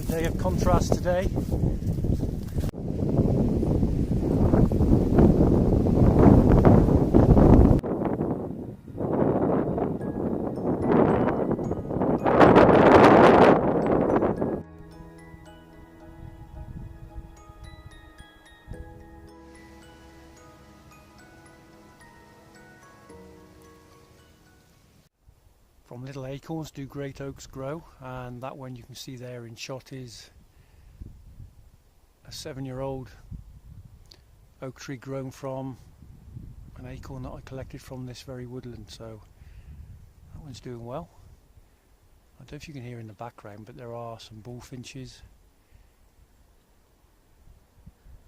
Day of contrast today. From little acorns do great oaks grow, and that one you can see there in shot is a 7-year-old oak tree grown from an acorn that I collected from this very woodland, so that one's doing well. I don't know if you can hear in the background, but there are some bullfinches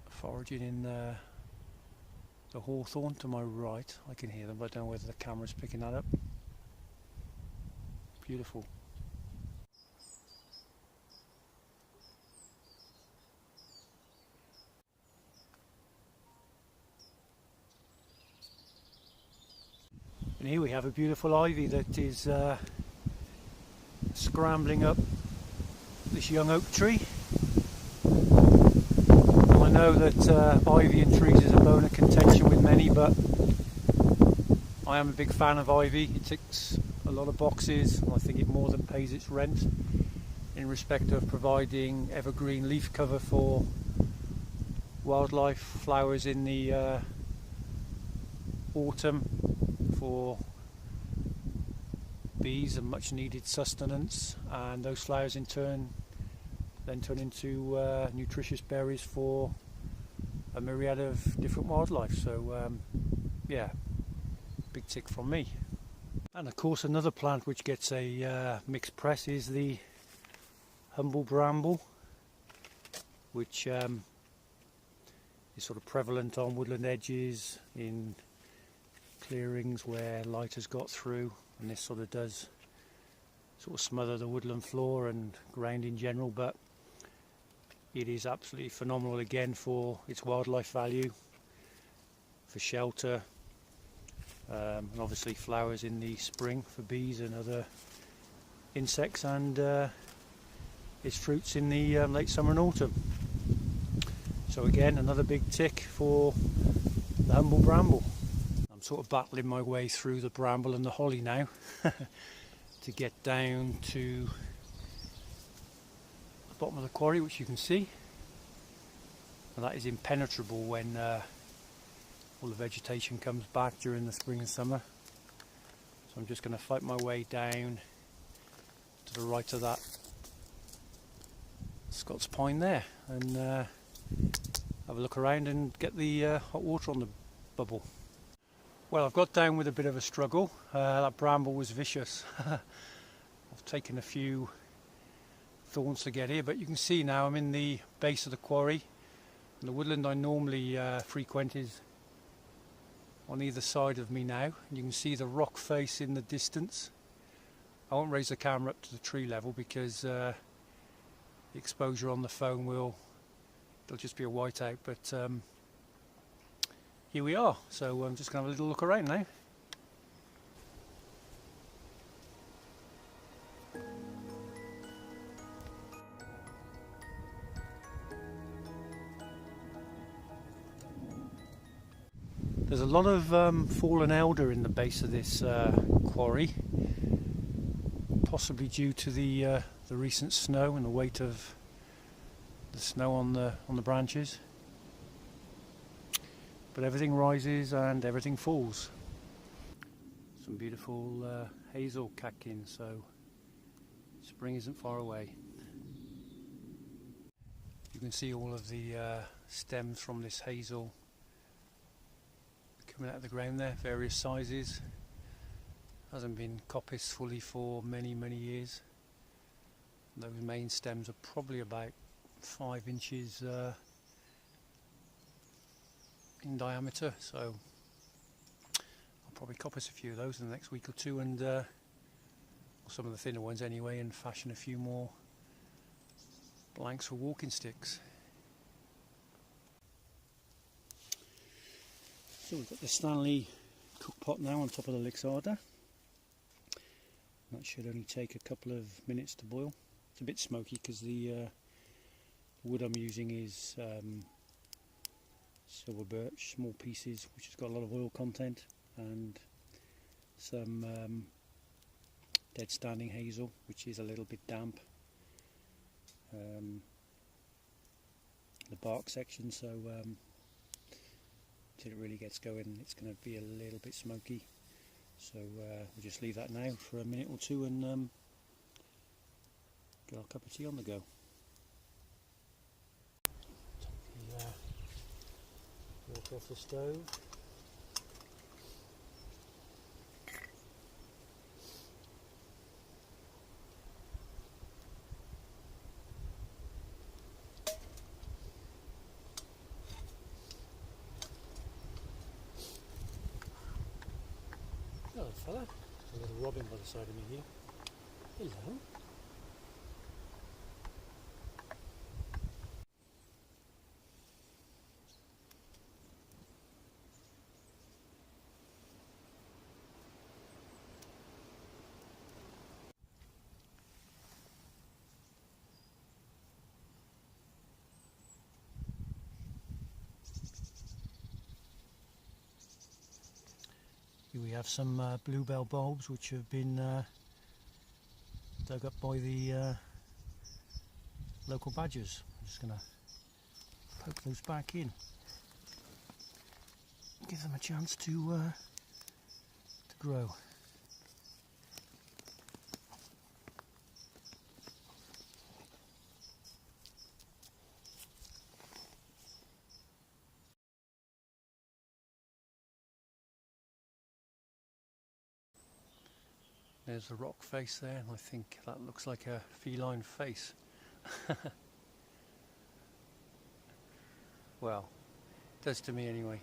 foraging in the hawthorn to my right. I can hear them, but I don't know whether the camera's picking that up. Beautiful. And here we have a beautiful ivy that is scrambling up this young oak tree. I know that ivy in trees is a bone of contention with many, but I am a big fan of ivy. It ticks a lot of boxes, and I think it more than pays its rent in respect of providing evergreen leaf cover for wildlife, flowers in the autumn for bees and much needed sustenance, and those flowers in turn then turn into nutritious berries for a myriad of different wildlife. So yeah, big tick from me. And of course another plant which gets a mixed press is the humble bramble, which is sort of prevalent on woodland edges, in clearings where light has got through, and this sort of does sort of smother the woodland floor and ground in general, but it is absolutely phenomenal again for its wildlife value, for shelter, and obviously flowers in the spring for bees and other insects, and its fruits in the late summer and autumn. So again, another big tick for the humble bramble. I'm sort of battling my way through the bramble and the holly now to get down to the bottom of the quarry, which you can see, and that is impenetrable when all the vegetation comes back during the spring and summer. So I'm just going to fight my way down to the right of that Scots pine there, and have a look around and get the hot water on the bubble. Well, I've got down with a bit of a struggle. That bramble was vicious. I've taken a few thorns to get here, but you can see now I'm in the base of the quarry, and the woodland I normally frequent is on either side of me now. You can see the rock face in the distance. I won't raise the camera up to the tree level because the exposure on the phone it'll just be a whiteout, but here we are. So I'm just going to have a little look around now. There's a lot of fallen elder in the base of this quarry, possibly due to the recent snow and the weight of the snow on the branches. But everything rises and everything falls. Some beautiful hazel catkins, so spring isn't far away. You can see all of the stems from this hazel coming out of the ground there, various sizes, hasn't been coppiced fully for many years. Those main stems are probably about 5 inches in diameter, so I'll probably coppice a few of those in the next week or two, and some of the thinner ones anyway, and fashion a few more blanks for walking sticks. So we've got the Stanley cook pot now on top of the Lixada. That should only take a couple of minutes to boil. It's a bit smoky because the wood I'm using is silver birch, small pieces, which has got a lot of oil content, and some dead standing hazel, which is a little bit damp. The bark section, so until it really gets going, it's going to be a little bit smoky. So we'll just leave that now for a minute or two and get our cup of tea on the go. Take the water off the stove. Hello fella, there's a little robin by the side of me here. Hello. Here we have some bluebell bulbs which have been dug up by the local badgers. I'm just going to poke those back in, give them a chance to grow. There's a rock face there, and I think that looks like a feline face. Well, it does to me anyway.